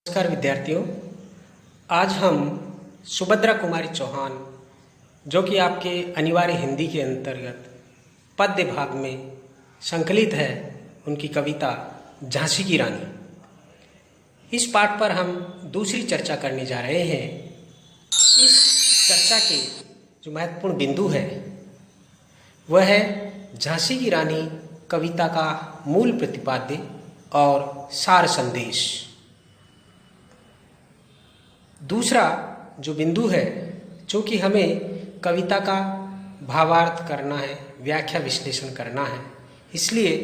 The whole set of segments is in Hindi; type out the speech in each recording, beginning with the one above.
नमस्कार विद्यार्थियों, आज हम सुभद्रा कुमारी चौहान जो कि आपके अनिवार्य हिंदी के अंतर्गत पद्य भाग में संकलित है, उनकी कविता झांसी की रानी, इस पाठ पर हम दूसरी चर्चा करने जा रहे हैं। इस चर्चा के जो महत्वपूर्ण बिंदु है वह है झांसी की रानी कविता का मूल प्रतिपाद्य और सार संदेश। दूसरा जो बिंदु है, चूँकि हमें कविता का भावार्थ करना है, व्याख्या विश्लेषण करना है, इसलिए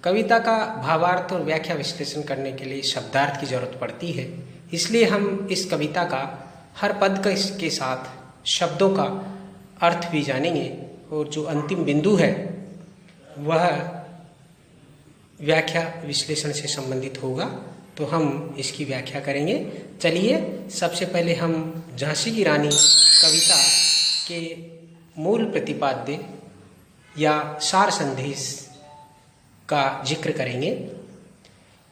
कविता का भावार्थ और व्याख्या विश्लेषण करने के लिए शब्दार्थ की जरूरत पड़ती है। इसलिए हम इस कविता का हर पद के साथ शब्दों का अर्थ भी जानेंगे और जो अंतिम बिंदु है वह व्याख्या विश्लेषण से संबंधित होगा, तो हम इसकी व्याख्या करेंगे। चलिए सबसे पहले हम झांसी की रानी कविता के मूल प्रतिपाद्य या सार संदेश का जिक्र करेंगे।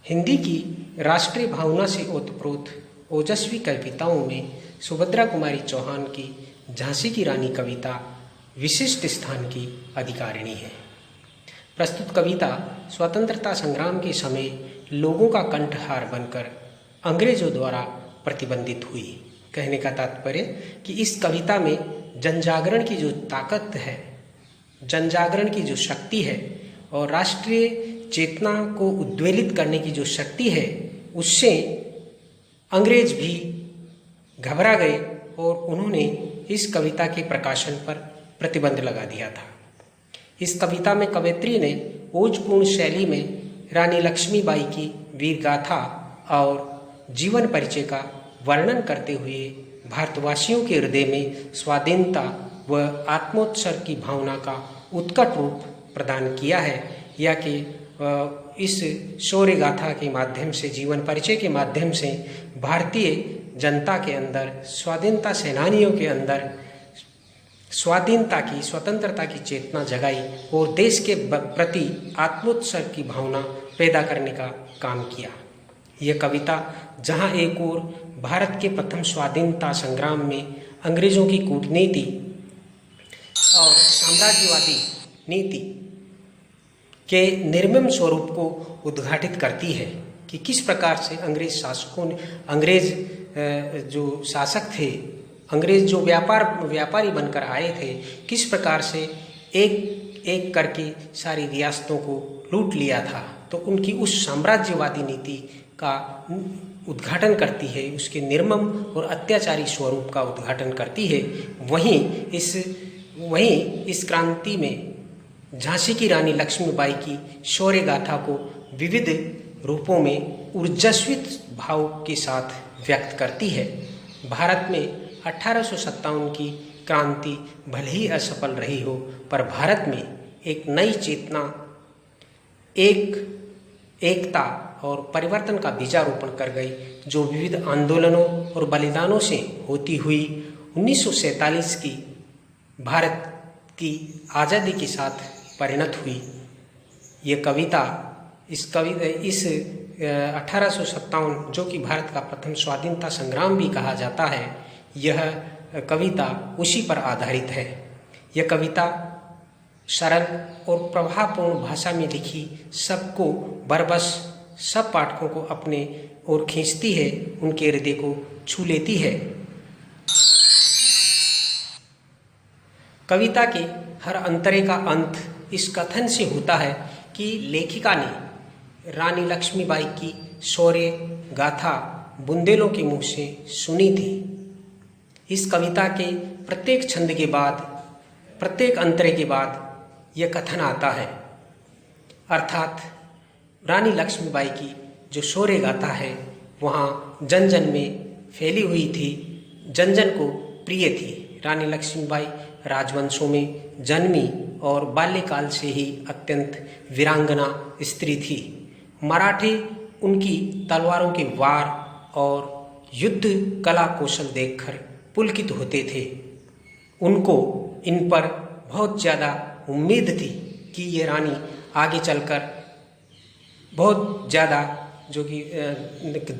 हिंदी की राष्ट्रीय भावना से ओतप्रोत ओजस्वी कविताओं में सुभद्रा कुमारी चौहान की झांसी की रानी कविता विशिष्ट स्थान की अधिकारिणी है। प्रस्तुत कविता स्वतंत्रता संग्राम के समय लोगों का कंठहार बनकर अंग्रेजों द्वारा प्रतिबंधित हुई। कहने का तात्पर्य कि इस कविता में जनजागरण की जो ताकत है, जनजागरण की जो शक्ति है और राष्ट्रीय चेतना को उद्वेलित करने की जो शक्ति है, उससे अंग्रेज भी घबरा गए और उन्होंने इस कविता के प्रकाशन पर प्रतिबंध लगा दिया था। इस कविता में कवयित्री ने ओजपूर्ण शैली में रानी लक्ष्मीबाई की वीर गाथा और जीवन परिचय का वर्णन करते हुए भारतवासियों के हृदय में स्वाधीनता व आत्मोत्सर्ग की भावना का उत्कट रूप प्रदान किया है। या कि इस शौर्य गाथा के माध्यम से, जीवन परिचय के माध्यम से भारतीय जनता के अंदर, स्वाधीनता सेनानियों के अंदर स्वाधीनता की, स्वतंत्रता की चेतना जगाई और देश के प्रति आत्मोत्सर्ग की भावना पैदा करने का काम किया। यह कविता जहां एक ओर भारत के प्रथम स्वाधीनता संग्राम में अंग्रेजों की कूटनीति और साम्राज्यवादी नीति के निर्मम स्वरूप को उद्घाटित करती है कि किस प्रकार से अंग्रेज शासकों ने, अंग्रेज जो शासक थे, अंग्रेज जो व्यापारी बनकर आए थे, किस प्रकार से एक एक करके सारी रियासतों को लूट लिया था। तो उनकी उस साम्राज्यवादी नीति का उद्घाटन करती है, उसके निर्मम और अत्याचारी स्वरूप का उद्घाटन करती है। वहीं इस क्रांति में झांसी की रानी लक्ष्मीबाई की शौर्य गाथा को विविध रूपों में ऊर्जास्वित भाव के साथ व्यक्त करती है। भारत में 1857 की क्रांति भले ही असफल रही हो, पर भारत में एक नई चेतना, एकता और परिवर्तन का बीजारोपण कर गई, जो विविध आंदोलनों और बलिदानों से होती हुई 1947 की भारत की आज़ादी के साथ परिणत हुई। ये कविता इस 1857 जो कि भारत का प्रथम स्वाधीनता संग्राम भी कहा जाता है, यह कविता उसी पर आधारित है। यह कविता सरल और प्रभावपूर्ण भाषा में लिखी, सबको बरबस सब पाठकों को अपने ओर खींचती है, उनके हृदय को छू लेती है। कविता के हर अंतरे का अंत इस कथन से होता है कि लेखिका ने रानी लक्ष्मीबाई की शौर्य गाथा बुंदेलों के मुंह से सुनी थी। इस कविता के प्रत्येक छंद के बाद, प्रत्येक अंतरे के बाद यह कथन आता है, अर्थात रानी लक्ष्मीबाई की जो शौर्य गाथा है वहाँ जन जन में फैली हुई थी, जन जन को प्रिय थी। रानी लक्ष्मीबाई राजवंशों में जन्मी और बाल्यकाल से ही अत्यंत वीरांगना स्त्री थी। मराठे उनकी तलवारों के वार और युद्ध कला कौशल देखकर पुलकित होते थे। उनको इन पर बहुत ज़्यादा उम्मीद थी कि ये रानी आगे चलकर बहुत ज़्यादा जो कि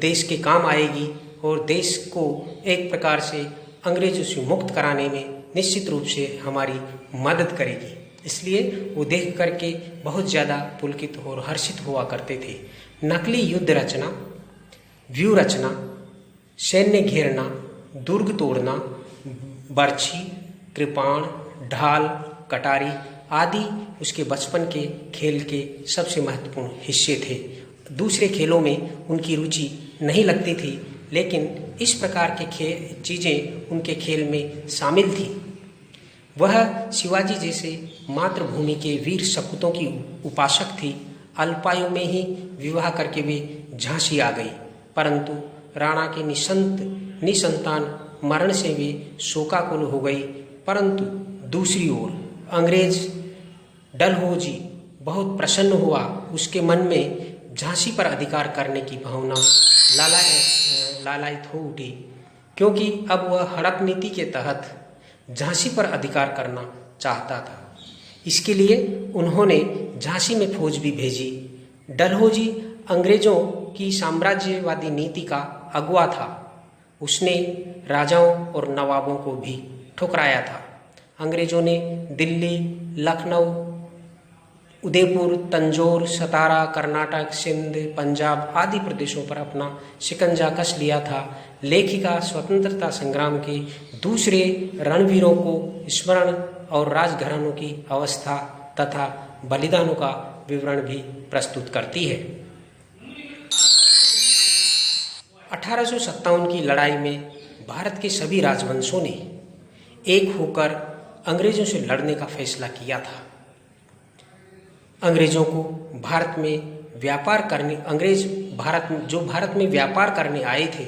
देश के काम आएगी और देश को एक प्रकार से अंग्रेजों से मुक्त कराने में निश्चित रूप से हमारी मदद करेगी। इसलिए वो देख करके बहुत ज़्यादा पुलकित और हर्षित हुआ करते थे। नकली युद्ध रचना, व्यूह रचना, सैन्य घेरना, दुर्ग तोड़ना, बर्छी, कृपाण, ढाल, कटारी आदि उसके बचपन के खेल के सबसे महत्वपूर्ण हिस्से थे। दूसरे खेलों में उनकी रुचि नहीं लगती थी, लेकिन इस प्रकार के चीज़ें उनके खेल में शामिल थी। वह शिवाजी जैसे मातृभूमि के वीर सपूतों की उपासक थी। अल्पायु में ही विवाह करके वे झांसी आ गई, परंतु राणा के निसंतान मरण से वे शोकाकुल हो गई। परंतु दूसरी ओर अंग्रेज डलहौजी बहुत प्रसन्न हुआ। उसके मन में झांसी पर अधिकार करने की भावना लालायित हो उठी, क्योंकि अब वह हड़प नीति के तहत झांसी पर अधिकार करना चाहता था। इसके लिए उन्होंने झांसी में फौज भी भेजी। डलहौजी अंग्रेजों की साम्राज्यवादी नीति का अगुवा था। उसने राजाओं और नवाबों को भी ठुकराया था। अंग्रेजों ने दिल्ली, लखनऊ, उदयपुर, तंजौर, सतारा, कर्नाटक, सिंध, पंजाब आदि प्रदेशों पर अपना शिकंजा कस लिया था। लेखिका स्वतंत्रता संग्राम के दूसरे रणवीरों को स्मरण और राजघरानों की अवस्था तथा बलिदानों का विवरण भी प्रस्तुत करती है। 1857 की लड़ाई में भारत के सभी राजवंशों ने एक होकर अंग्रेजों से लड़ने का फैसला किया था। अंग्रेजों को भारत में व्यापार करने भारत में व्यापार करने आए थे,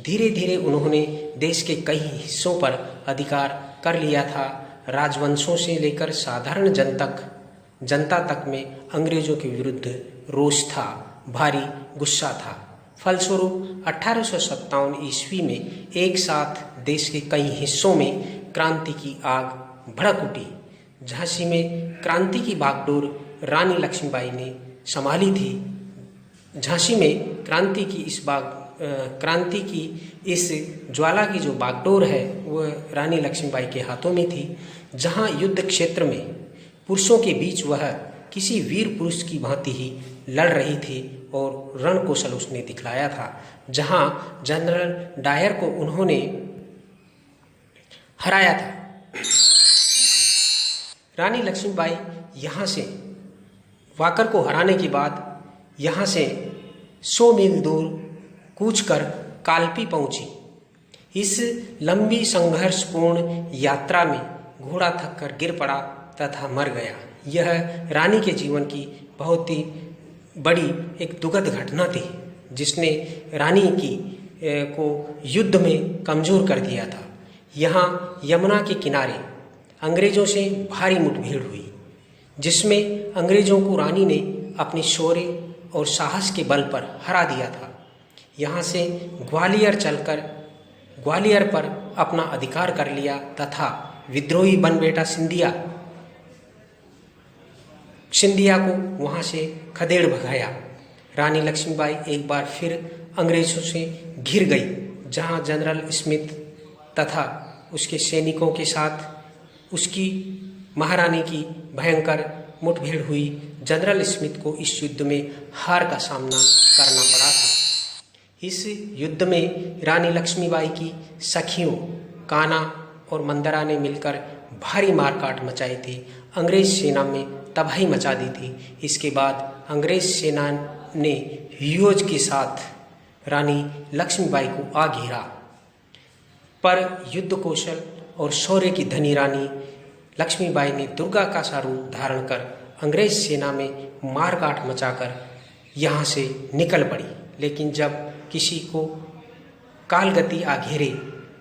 धीरे धीरे उन्होंने देश के कई हिस्सों पर अधिकार कर लिया था। राजवंशों से लेकर साधारण जनता तक में अंग्रेजों के विरुद्ध रोष था, भारी गुस्सा था। फलस्वरूप 1857 ईस्वी में एक साथ देश के कई हिस्सों में क्रांति की आग भड़क उठी। झांसी में क्रांति की बागडोर रानी लक्ष्मीबाई ने संभाली थी। झांसी में क्रांति की इस ज्वाला की जो बागडोर है वह रानी लक्ष्मीबाई के हाथों में थी। जहां युद्ध क्षेत्र में पुरुषों के बीच वह किसी वीर पुरुष की भांति ही लड़ रही थी और रण कौशल उसने दिखलाया था। जहां जनरल डायर को उन्होंने हराया था। रानी लक्ष्मीबाई यहाँ से वाकर को हराने के बाद यहाँ से 100 मील दूर कूच कर कालपी पहुंची। इस लंबी संघर्षपूर्ण यात्रा में घोड़ा थककर गिर पड़ा तथा मर गया। यह रानी के जीवन की बहुत ही बड़ी एक दुखद घटना थी, जिसने रानी को युद्ध में कमजोर कर दिया था। यहाँ यमुना के किनारे अंग्रेजों से भारी मुठभेड़ हुई, जिसमें अंग्रेजों को रानी ने अपने शौर्य और साहस के बल पर हरा दिया था। यहाँ से ग्वालियर चलकर ग्वालियर पर अपना अधिकार कर लिया तथा विद्रोही बनबेटा सिंधिया को वहाँ से खदेड़ भगाया। रानी लक्ष्मीबाई एक बार फिर अंग्रेजों से घिर गई, जहाँ जनरल स्मिथ तथा उसके सैनिकों के साथ उसकी महारानी की भयंकर मुठभेड़ हुई। जनरल स्मिथ को इस युद्ध में हार का सामना करना पड़ा था। इस युद्ध में रानी लक्ष्मीबाई की सखियों काना और मंदरा ने मिलकर भारी मारकाट मचाई थी। अंग्रेज सेना में तबाही मचा दी थी। इसके बाद अंग्रेज सेना ने व्यूह के साथ रानी लक्ष्मीबाई को आ घेरा, पर युद्ध कौशल और शौर्य की धनी रानी लक्ष्मीबाई ने दुर्गा का सा रूप धारण कर अंग्रेज सेना में मारकाट मचाकर यहाँ से निकल पड़ी। लेकिन जब किसी को कालगति आ घेरे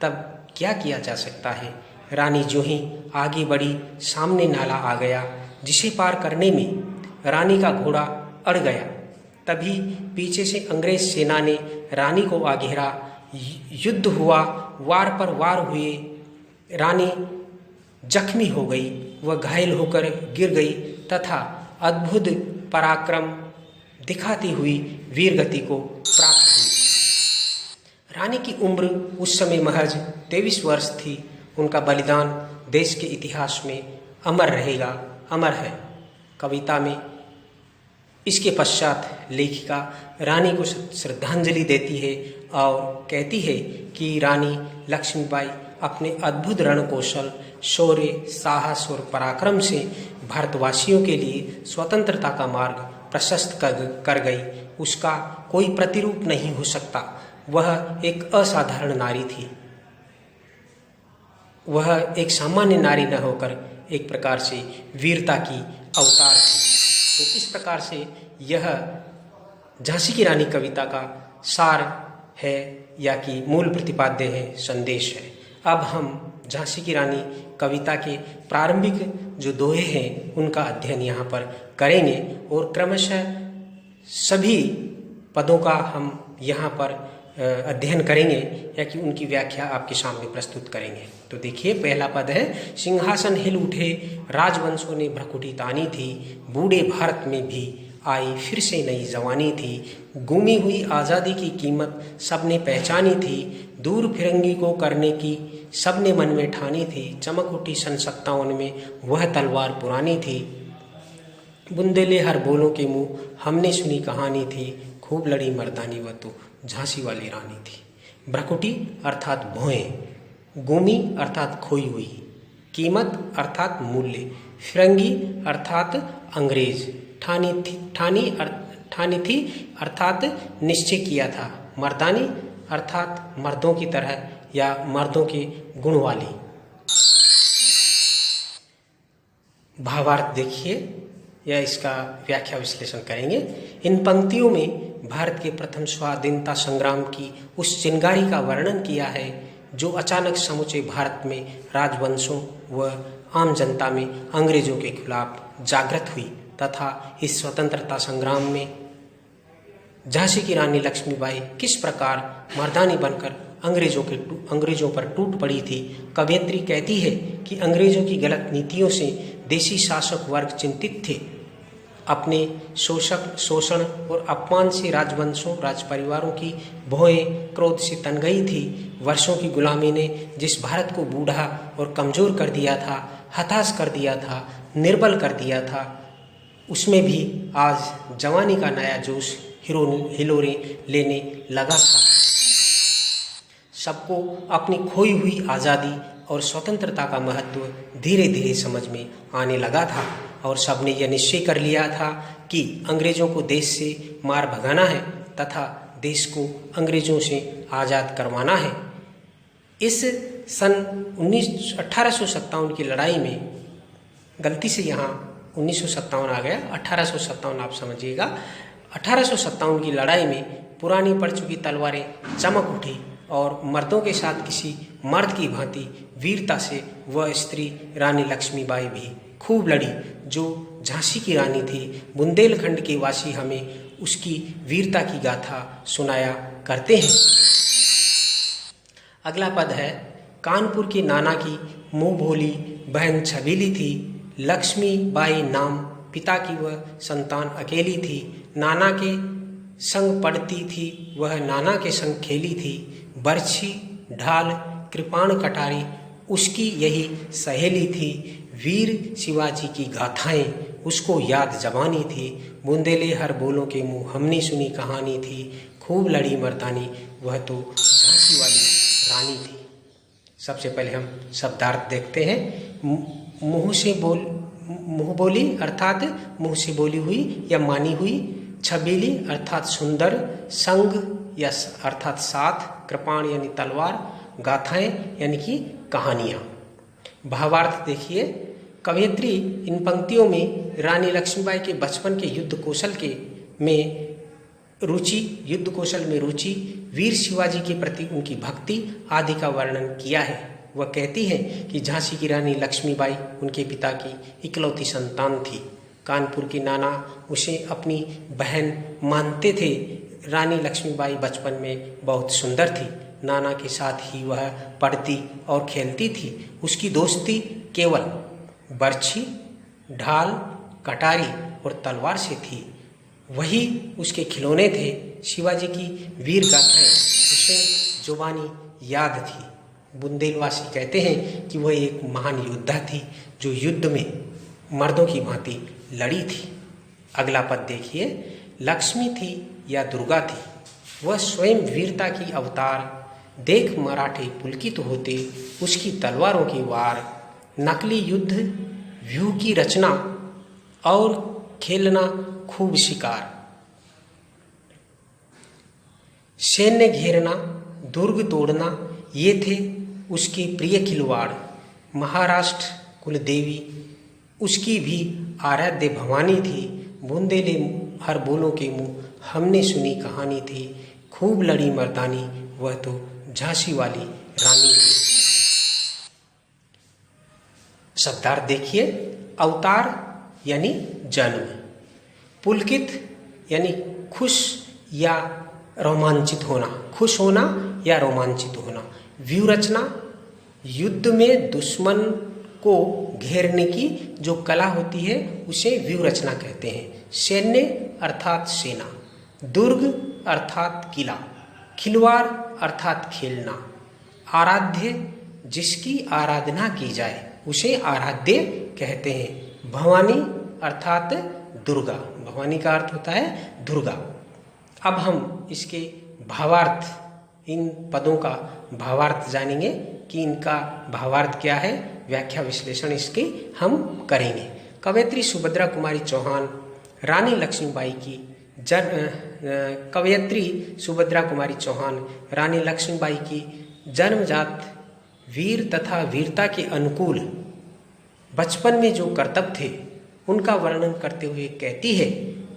तब क्या किया जा सकता है। रानी जो ही आगे बढ़ी, सामने नाला आ गया, जिसे पार करने में रानी का घोड़ा अड़ गया। तभी पीछे से अंग्रेज सेना ने रानी को आ घेरा। युद्ध हुआ, वार पर वार हुए। रानी जख्मी हो गई, वह घायल होकर गिर गई तथा अद्भुत पराक्रम दिखाती हुई वीर गति को प्राप्त हुई। रानी की उम्र उस समय महज 23 वर्ष थी। उनका बलिदान देश के इतिहास में अमर रहेगा, अमर है। कविता में इसके पश्चात लेखिका रानी को श्रद्धांजलि देती है और कहती है कि रानी लक्ष्मीबाई अपने अद्भुत रणकौशल, शौर्य, साहस और पराक्रम से भारतवासियों के लिए स्वतंत्रता का मार्ग प्रशस्त कर गई। उसका कोई प्रतिरूप नहीं हो सकता। वह एक असाधारण नारी थी। वह एक सामान्य नारी न होकर एक प्रकार से वीरता की अवतार थी। तो इस प्रकार से यह झांसी की रानी कविता का सार है या कि मूल प्रतिपाद्य है, संदेश है। अब हम झांसी की रानी कविता के प्रारंभिक जो दोहे हैं उनका अध्ययन यहाँ पर करेंगे और क्रमशः सभी पदों का हम यहाँ पर अध्ययन करेंगे या कि उनकी व्याख्या आपके सामने प्रस्तुत करेंगे। तो देखिए, पहला पद है, सिंहासन हिल उठे राजवंशों ने भ्रकुटी तानी थी, बूढ़े भारत में भी आई फिर से नई जवानी थी, गुमी हुई आज़ादी की कीमत सबने पहचानी थी, दूर फिरंगी को करने की सबने मन में ठानी थी, चमक उठी सन 57 में वह तलवार पुरानी थी, बुंदेले हर बोलों के मुँह हमने सुनी कहानी थी, खूब लड़ी मर्दानी वह तो झांसी वाली रानी थी। भ्रकुटी अर्थात भौएं, गुमी अर्थात खोई हुई, कीमत अर्थात मूल्य, फिरंगी अर्थात अंग्रेज, ठानी थी अर्थात निश्चय किया था, मर्दानी अर्थात मर्दों की तरह या मर्दों के गुण वाली। भावार्थ देखिए या इसका व्याख्या विश्लेषण करेंगे। इन पंक्तियों में भारत के प्रथम स्वाधीनता संग्राम की उस चिंगारी का वर्णन किया है जो अचानक समूचे भारत में राजवंशों व आम जनता में अंग्रेजों के खिलाफ जागृत हुई तथा इस स्वतंत्रता संग्राम में झांसी की रानी लक्ष्मीबाई किस प्रकार मर्दानी बनकर अंग्रेजों पर टूट पड़ी थी। कवयित्री कहती है कि अंग्रेजों की गलत नीतियों से देशी शासक वर्ग चिंतित थे। अपने शोषण और अपमान से राजवंशों, राजपरिवारों की भौएं क्रोध से तन गई थी। वर्षों की गुलामी ने जिस भारत को बूढ़ा और कमजोर कर दिया था, हताश कर दिया था, निर्बल कर दिया था, उसमें भी आज जवानी का नया जोश हिलोरे लेने लगा था। सबको अपनी खोई हुई आज़ादी और स्वतंत्रता का महत्व धीरे धीरे समझ में आने लगा था और सबने यह निश्चय कर लिया था कि अंग्रेजों को देश से मार भगाना है तथा देश को अंग्रेजों से आज़ाद करवाना है। इस सन 1857 की लड़ाई में, गलती से यहाँ 1957 आ गया, 1857 आप समझिएगा। 1857 की लड़ाई में पुरानी पड़ चुकी तलवारें चमक उठी और मर्दों के साथ किसी मर्द की भांति वीरता से वह स्त्री रानी लक्ष्मीबाई भी खूब लड़ी जो झांसी की रानी थी। बुंदेलखंड के वासी हमें उसकी वीरता की गाथा सुनाया करते हैं। अगला पद है, कानपुर के नाना की मुँह भोली बहन छबीली थी, लक्ष्मीबाई नाम पिता की वह संतान अकेली थी, नाना के संग पढ़ती थी वह नाना के संग खेली थी, बरछी ढाल कृपाण कटारी उसकी यही सहेली थी, वीर शिवाजी की गाथाएं उसको याद जबानी थी, बुंदेले हर बोलों के मुँह हमने सुनी कहानी थी, खूब लड़ी मर्दानी वह तो झांसी वाली रानी थी। सबसे पहले हम शब्दार्थ देखते हैं। मुँह बोली अर्थात मुँह से बोली हुई या मानी हुई, छबीली अर्थात सुंदर, संग या अर्थात साथ, कृपाण यानी तलवार, गाथाएं यानी कि कहानियाँ। भावार्थ देखिए, कवयित्री इन पंक्तियों में रानी लक्ष्मीबाई के बचपन के युद्ध कौशल में रुचि, वीर शिवाजी के प्रति उनकी भक्ति आदि का वर्णन किया है। वह कहती है कि झांसी की रानी लक्ष्मीबाई उनके पिता की इकलौती संतान थी। कानपुर के नाना उसे अपनी बहन मानते थे। रानी लक्ष्मीबाई बचपन में बहुत सुंदर थी। नाना के साथ ही वह पढ़ती और खेलती थी। उसकी दोस्ती केवल बर्छी, ढाल, कटारी और तलवार से थी। वही उसके खिलौने थे। शिवाजी की वीर गाथाएं उसे जुबानी याद थी। बुंदेलवासी कहते हैं कि वह एक महान योद्धा थी जो युद्ध में मर्दों की भांति लड़ी थी। अगला पद देखिए, लक्ष्मी थी या दुर्गा थी, वह स्वयं वीरता की अवतार। देख मराठे पुलकित होते, उसकी तलवारों की वार। नकली युद्ध व्यूह की रचना और खेलना खूब शिकार। सैन्य घेरना, दुर्ग तोड़ना, ये थे उसके प्रिय खिलवाड़। महाराष्ट्र कुलदेवी उसकी भी आराध्य भवानी थी। बुंदेले हर बोलों के मुँह, हमने सुनी कहानी थी। खूब लड़ी मर्दानी, वह तो झांसी वाली रानी थी। शब्दार्थ देखिए, अवतार यानी जन्म, पुलकित यानी खुश या रोमांचित होना, खुश होना या रोमांचित होना। व्यूह रचना, युद्ध में दुश्मन को घेरने की जो कला होती है उसे व्यूह रचना कहते हैं। सैन्य अर्थात सेना, दुर्ग अर्थात किला, खिलवाड़ अर्थात खेलना। आराध्य, जिसकी आराधना की जाए उसे आराध्य कहते हैं। भवानी अर्थात दुर्गा, भवानी का अर्थ होता है दुर्गा। अब हम इसके भावार्थ, इन पदों का भावार्थ जानेंगे कि इनका भावार्थ क्या है। व्याख्या विश्लेषण इसके हम करेंगे। कवयित्री सुभद्रा कुमारी चौहान रानी लक्ष्मीबाई की कवयित्री सुभद्रा कुमारी चौहान रानी लक्ष्मीबाई की जन्मजात वीर तथा वीरता के अनुकूल बचपन में जो कर्तव्य थे उनका वर्णन करते हुए कहती है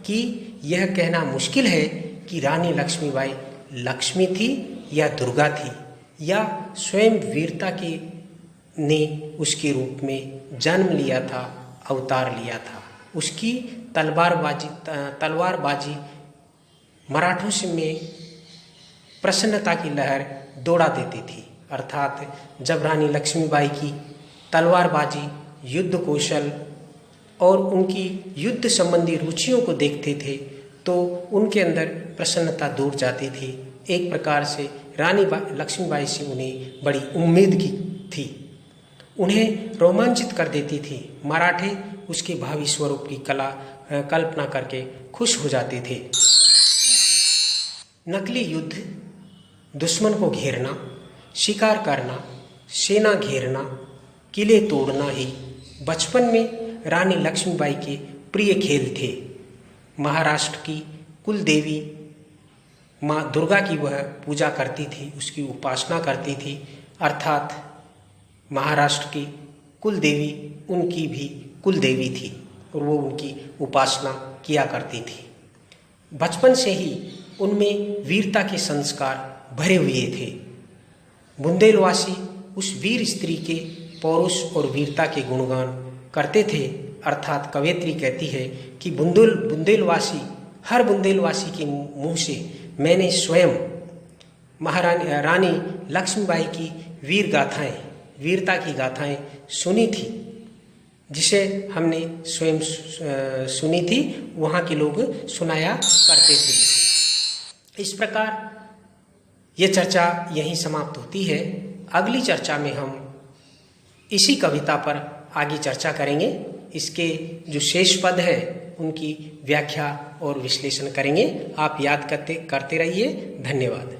कि यह कहना मुश्किल है कि रानी लक्ष्मीबाई लक्ष्मी थी या दुर्गा थी, या स्वयं वीरता के ने उसके रूप में जन्म लिया था, अवतार लिया था। उसकी तलवारबाजी मराठों से में प्रसन्नता की लहर दौड़ा देती थी। अर्थात जब रानी लक्ष्मीबाई की तलवारबाजी, युद्ध कौशल और उनकी युद्ध संबंधी रुचियों को देखते थे तो उनके अंदर प्रसन्नता दौड़ जाती थी। एक प्रकार से रानी लक्ष्मीबाई से उन्हें बड़ी उम्मीद की थी, उन्हें रोमांचित कर देती थी। मराठे उसके भावी स्वरूप की कल्पना करके खुश हो जाते थे। नकली युद्ध, दुश्मन को घेरना, शिकार करना, सेना घेरना, किले तोड़ना ही बचपन में रानी लक्ष्मीबाई के प्रिय खेल थे। महाराष्ट्र की कुल देवी माँ दुर्गा की वह पूजा करती थी, उसकी उपासना करती थी। अर्थात महाराष्ट्र की कुल देवी उनकी भी कुल देवी थी और वो उनकी उपासना किया करती थी। बचपन से ही उनमें वीरता के संस्कार भरे हुए थे। बुंदेलवासी उस वीर स्त्री के पौरुष और वीरता के गुणगान करते थे। अर्थात कवयित्री कहती है कि बुंदेलवासी, हर बुंदेलवासी के मुंह से मैंने स्वयं रानी लक्ष्मीबाई की वीर गाथाएं, वीरता की गाथाएं सुनी थी, जिसे हमने स्वयं सुनी थी, वहाँ के लोग सुनाया करते थे। इस प्रकार ये चर्चा यहीं समाप्त होती है। अगली चर्चा में हम इसी कविता पर आगे चर्चा करेंगे। इसके जो शेष पद है उनकी व्याख्या और विश्लेषण करेंगे। आप याद करते रहिए। धन्यवाद।